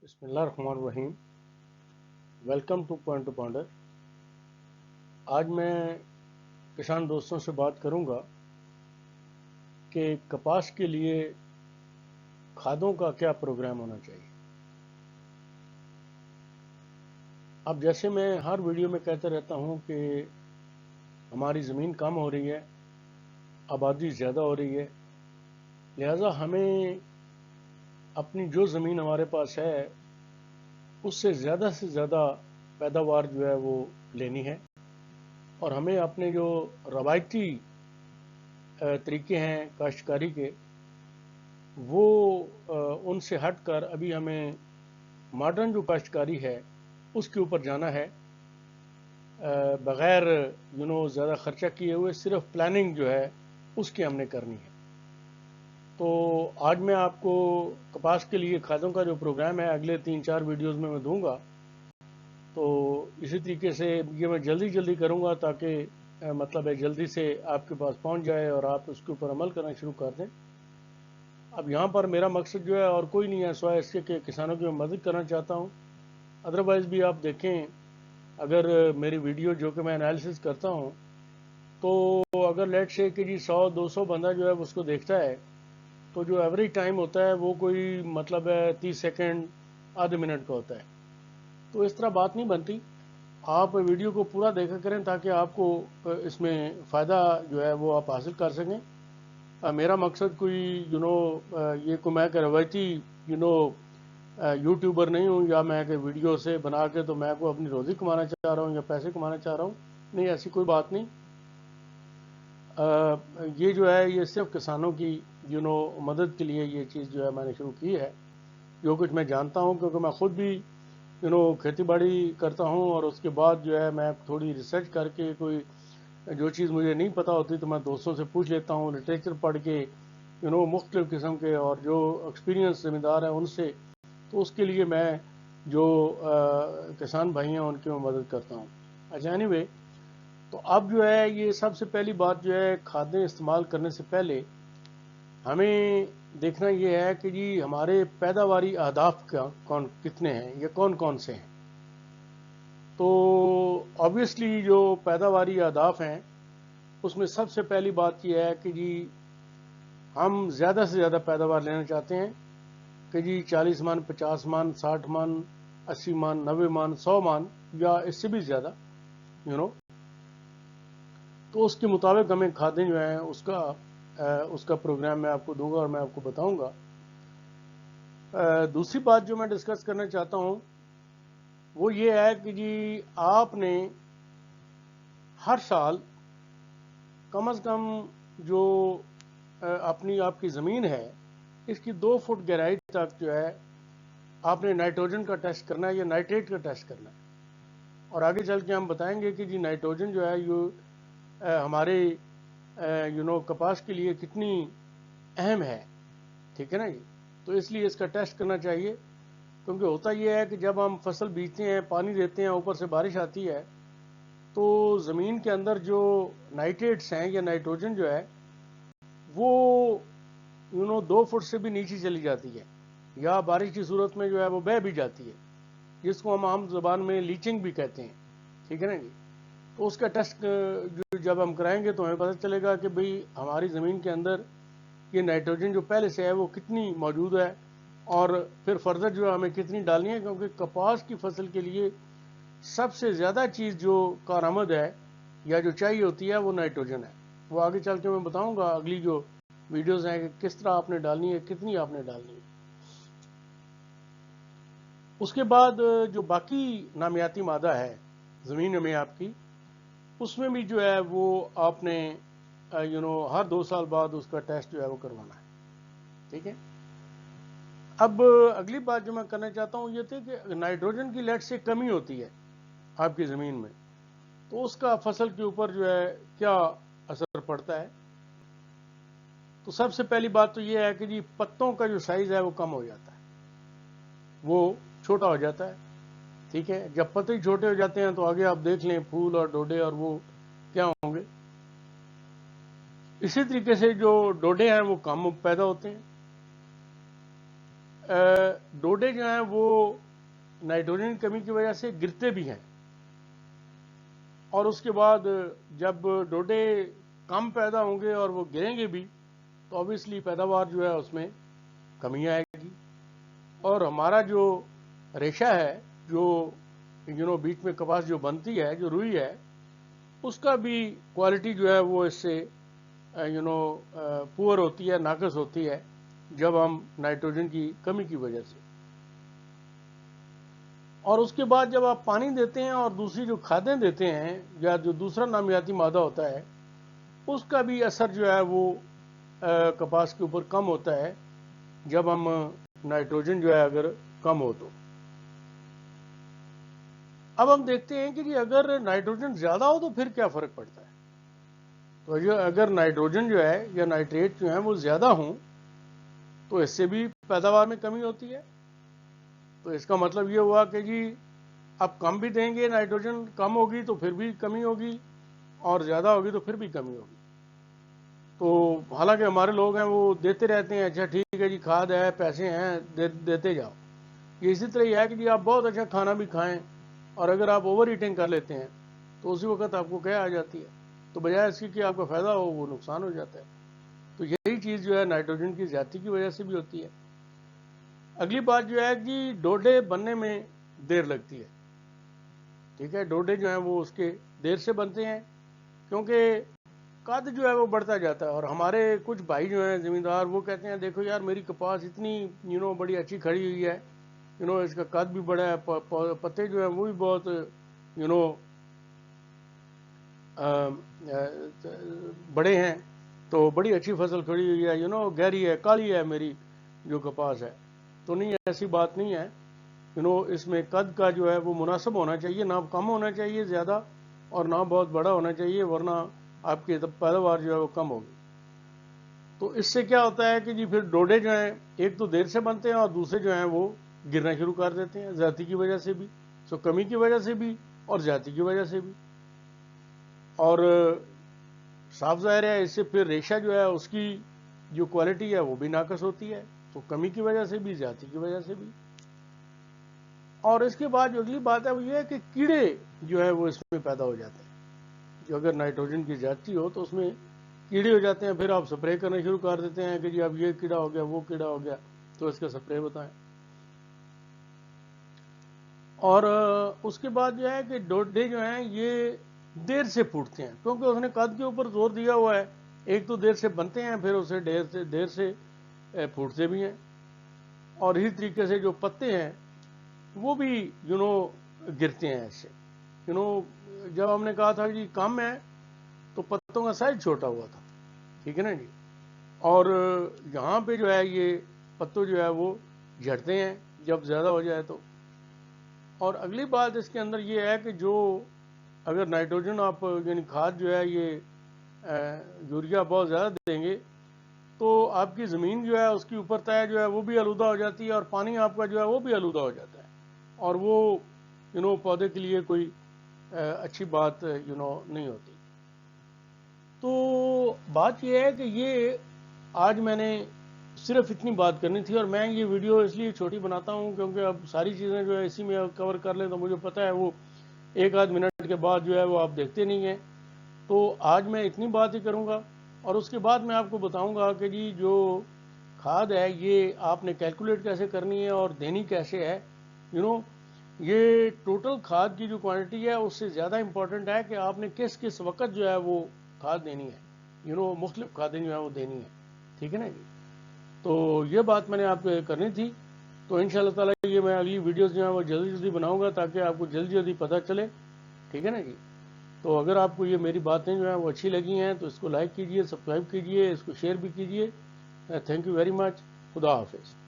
बिस्मिल्लाहिर्रहमानिर्रहीम। Welcome two point two ponder. आज मैं किसान दोस्तों से बात करूंगा कि कपास के लिए खादों का क्या प्रोग्राम होना चाहिए। अब जैसे मैं हर वीडियो में कहता रहता हूं कि हमारी ज़मीन कम हो रही है, आबादी ज़्यादा हो रही है, लिहाजा हमें अपनी जो ज़मीन हमारे पास है उससे ज़्यादा पैदावार जो है वो लेनी है और हमें अपने जो रवायती तरीके हैं काश्तकारी के वो उनसे हटकर अभी हमें मॉडर्न जो काश्तकारी है उसके ऊपर जाना है, बग़ैर ज़्यादा ख़र्चा किए हुए सिर्फ प्लानिंग जो है उसकी हमने करनी है। तो आज मैं आपको कपास के लिए खादों का जो प्रोग्राम है अगले 3-4 वीडियोस में मैं दूंगा। तो इसी तरीके से ये मैं जल्दी करूंगा ताकि मतलब है जल्दी से आपके पास पहुंच जाए और आप उसके ऊपर अमल करना शुरू कर दें। अब यहाँ पर मेरा मकसद जो है और कोई नहीं है सिवाय इसके कि किसानों की मैं मदद करना चाहता हूँ। अदरवाइज़ भी आप देखें, अगर मेरी वीडियो जो कि मैं एनालिसिस करता हूँ तो अगर लेट से कि जी 100-200 बंदा जो है उसको देखता है तो जो एवरेज टाइम होता है वो कोई मतलब है 30 सेकेंड आधे मिनट का होता है। तो इस तरह बात नहीं बनती। आप वीडियो को पूरा देखा करें ताकि आपको इसमें फ़ायदा जो है वो आप हासिल कर सकें। मेरा मकसद कोई ये को मैं रवायती यूट्यूबर नहीं हूँ या मैं कि वीडियो से बना के तो मैं को अपनी रोज़ी कमाना चाह रहा हूँ या पैसे कमाना चाह रहा हूँ। नहीं, ऐसी कोई बात नहीं। ये जो है ये सिर्फ किसानों की मदद के लिए ये चीज़ जो है मैंने शुरू की है। जो कुछ मैं जानता हूँ क्योंकि मैं ख़ुद भी खेती बाड़ी करता हूँ और उसके बाद जो है मैं थोड़ी रिसर्च करके कोई जो चीज़ मुझे नहीं पता होती तो मैं दोस्तों से पूछ लेता हूँ, लिटरेचर पढ़ के मुख्तलिफ़ किस्म के और जो एक्सपीरियंस ज़मींदार हैं उनसे। तो उसके लिए मैं जो किसान भाई हैं उनकी मैं मदद करता हूँ। अच्छा, एनीवे, तो अब जो है ये सबसे पहली बात जो है खादें इस्तेमाल करने से पहले हमें देखना ये है कि जी हमारे पैदावारी अहदाफ का कौन कितने हैं या कौन कौन से हैं। तो ऑब्वियसली जो पैदावारी अहदाफ हैं उसमें सबसे पहली बात यह है कि जी हम ज़्यादा से ज़्यादा पैदावार लेना चाहते हैं कि जी 40 मन, 50 मन, 60 मन, 80 मन, 90 मन, 100 मन या इससे भी ज़्यादा तो उसके मुताबिक हमें खादें जो हैं उसका प्रोग्राम मैं आपको दूंगा और मैं आपको बताऊंगा। दूसरी बात जो मैं डिस्कस करना चाहता हूं वो ये है कि जी आपने हर साल कम से कम जो आपकी ज़मीन है इसकी 2 फुट गहराई तक जो है आपने नाइट्रोजन का टेस्ट करना है या नाइट्रेट का टेस्ट करना है। और आगे चल के हम बताएंगे कि जी नाइट्रोजन जो है हमारे कपास के लिए कितनी अहम है। ठीक है ना जी। तो इसलिए इसका टेस्ट करना चाहिए क्योंकि होता यह है कि जब हम फसल बीजते हैं, पानी देते हैं, ऊपर से बारिश आती है तो ज़मीन के अंदर जो नाइट्रेट्स हैं या नाइट्रोजन जो है वो 2 फुट से भी नीचे चली जाती है या बारिश की सूरत में जो है वो बह भी जाती है, जिसको हम आम ज़बान में लीचिंग भी कहते हैं। ठीक है ना जी। तो उसका टेस्ट जो जब हम कराएंगे तो हमें पता चलेगा कि भाई हमारी ज़मीन के अंदर ये नाइट्रोजन जो पहले से है वो कितनी मौजूद है और फिर फर्दर जो हमें कितनी डालनी है, क्योंकि कपास की फसल के लिए सबसे ज़्यादा चीज़ जो कारआमद है या जो चाहिए होती है वो नाइट्रोजन है। वो आगे चल के मैं बताऊंगा अगली जो वीडियोस हैं कि किस तरह आपने डालनी है, कितनी आपने डालनी है। उसके बाद जो बाकी नामियाती मादा है ज़मीन में आपकी, उसमें भी जो है वो आपने हर 2 साल बाद उसका टेस्ट जो है वो करवाना है। ठीक है। अब अगली बात जो मैं करना चाहता हूँ ये थी कि नाइट्रोजन की लेट से कमी होती है आपकी ज़मीन में तो उसका फसल के ऊपर जो है क्या असर पड़ता है। तो सबसे पहली बात तो ये है कि जी पत्तों का जो साइज़ है वो कम हो जाता है, वो छोटा हो जाता है। ठीक है। जब पत्ते छोटे हो जाते हैं तो आगे आप देख लें फूल और डोडे और वो क्या होंगे। इसी तरीके से जो डोडे हैं वो कम पैदा होते हैं। डोडे जो हैं वो नाइट्रोजन की कमी की वजह से गिरते भी हैं, और उसके बाद जब डोडे कम पैदा होंगे और वो गिरेंगे भी तो ऑब्वियसली पैदावार जो है उसमें कमी आएगी। और हमारा जो रेशा है, जो बीच में कपास जो बनती है, जो रुई है, उसका भी क्वालिटी जो है वो इससे पुअर होती है, नाकस होती है, जब हम नाइट्रोजन की कमी की वजह से। और उसके बाद जब आप पानी देते हैं और दूसरी जो खादें देते हैं या जो दूसरा नामियाती मादा होता है, उसका भी असर जो है वो कपास के ऊपर कम होता है, जब हम नाइट्रोजन जो है अगर कम हो तो। अब हम देखते हैं कि जी अगर नाइट्रोजन ज़्यादा हो तो फिर क्या फ़र्क पड़ता है। तो जो अगर नाइट्रोजन जो है या नाइट्रेट जो है वो ज़्यादा हों तो इससे भी पैदावार में कमी होती है। तो इसका मतलब ये हुआ कि जी अब कम भी देंगे, नाइट्रोजन कम होगी तो फिर भी कमी होगी, और ज़्यादा होगी तो फिर भी कमी होगी। तो हालांकि हमारे लोग हैं वो देते रहते हैं, अच्छा ठीक है जी खाद है, पैसे हैं, देते जाओ। ये इसी तरह ही है कि जी आप बहुत अच्छा खाना भी खाएं और अगर आप ओवर ईटिंग कर लेते हैं तो उसी वक्त आपको क्या आ जाती है, तो बजाय इसकी कि आपका फ़ायदा हो वो नुकसान हो जाता है। तो यही चीज़ जो है नाइट्रोजन की ज़्यादती की वजह से भी होती है। अगली बात जो है कि डोडे बनने में देर लगती है। ठीक है, डोडे जो हैं वो उसके देर से बनते हैं क्योंकि कद जो है वो बढ़ता जाता है। और हमारे कुछ भाई जो हैं ज़मींदार, वो कहते हैं देखो यार मेरी कपास इतनी बड़ी अच्छी खड़ी हुई है, इसका कद भी बड़ा है, पत्ते जो है वो भी बहुत यू नो बड़े हैं, तो बड़ी अच्छी फसल खड़ी हुई है, गहरी है, काली है मेरी जो कपास है। तो नहीं, ऐसी बात नहीं है। इसमें कद का जो है वो मुनासिब होना चाहिए, ना कम होना चाहिए ज़्यादा और ना बहुत बड़ा होना चाहिए, वरना आपकी पैदावार जो है वो कम होगी। तो इससे क्या होता है कि जी फिर डोडे जो हैं एक तो देर से बनते हैं और दूसरे जो हैं वो गिरना शुरू कर देते हैं, ज़्यादती की वजह से भी, सो कमी की वजह से भी और ज़्यादती की वजह से भी। और साफ जाहिर है इससे फिर रेशा जो है उसकी जो क्वालिटी है वो भी नाकस होती है, तो कमी की वजह से भी, ज़्यादती की वजह से भी। और इसके बाद जो अगली बात है वो ये है कि कीड़े जो है वो इसमें पैदा हो जाते हैं। जो अगर नाइट्रोजन की ज़्यादती हो तो उसमें कीड़े हो जाते हैं, फिर आप स्प्रे करना शुरू कर देते हैं कि जी अब ये कीड़ा हो गया, वो कीड़ा हो गया, तो इसका स्प्रे बताएं। और उसके बाद जो है कि डोडे जो हैं ये देर से फूटते हैं क्योंकि उसने कद के ऊपर जोर दिया हुआ है। एक तो देर से बनते हैं, फिर उसे देर से फूटते भी हैं। और इसी तरीके से जो पत्ते हैं वो भी गिरते हैं ऐसे। जब हमने कहा था कि कम है तो पत्तों का साइज छोटा हुआ था, ठीक है ना जी। और यहाँ पे जो है ये पत्तों जो है वो झड़ते हैं जब ज़्यादा हो जाए तो। और अगली बात इसके अंदर ये है कि जो अगर नाइट्रोजन आप यानी खाद जो है ये यूरिया बहुत ज़्यादा देंगे तो आपकी ज़मीन जो है उसकी ऊपर तय जो है वो भी आलूदा हो जाती है और पानी आपका जो है वो भी आलूदा हो जाता है, और वो पौधे के लिए कोई अच्छी बात नहीं होती। तो बात यह है कि ये आज मैंने सिर्फ इतनी बात करनी थी, और मैं ये वीडियो इसलिए छोटी बनाता हूँ क्योंकि अब सारी चीज़ें जो है इसी में कवर कर लें तो मुझे पता है वो एक आध मिनट के बाद जो है वो आप देखते नहीं हैं। तो आज मैं इतनी बात ही करूँगा और उसके बाद मैं आपको बताऊँगा कि जी जो खाद है ये आपने कैलकुलेट कैसे करनी है और देनी कैसे है। ये टोटल खाद की जो क्वांटिटी है उससे ज़्यादा इम्पोर्टेंट है कि आपने किस किस वक्त जो है वो खाद देनी है, मुख्तलिफ खादें जो है वो देनी है, ठीक है ना जी। तो ये बात मैंने आपको करनी थी। तो इंशाल्लाह ताला ये मैं अगली वीडियोस जो है वो जल्दी जल्दी बनाऊंगा ताकि आपको जल्दी जल्दी पता चले, ठीक है ना जी। तो अगर आपको ये मेरी बातें जो हैं वो अच्छी लगी हैं तो इसको लाइक कीजिए, सब्सक्राइब कीजिए, इसको शेयर भी कीजिए। Thank you very much. खुदा हाफिज़।